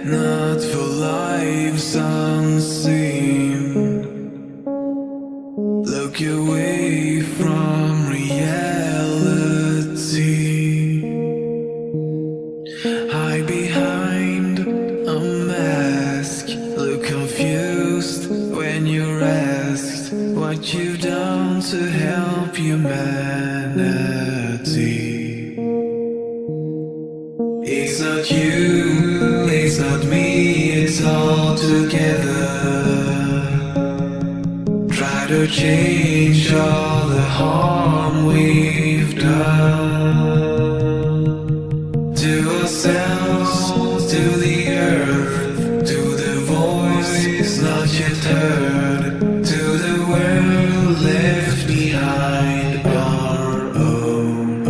not for lives unseen. Look away from reality. Hide behind a mask. Look confused when you're asked what you've done to help humanity. It's not you, it's not me, it's all together. Try to change all the harm we've done to ourselves, to the earth, to the voice not yet heard, to the world left behind our own.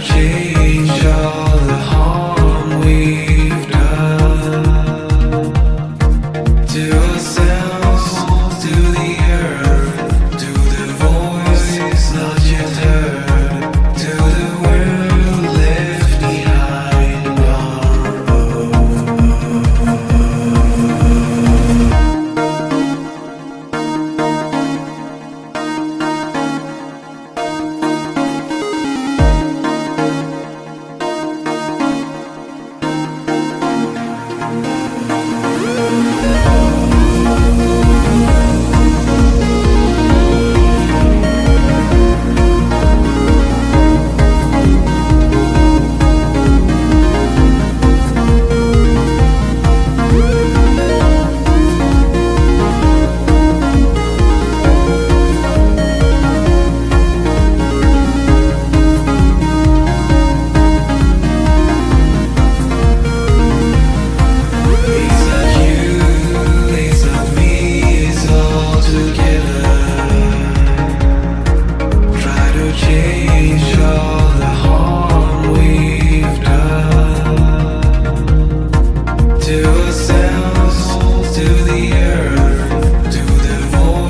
Change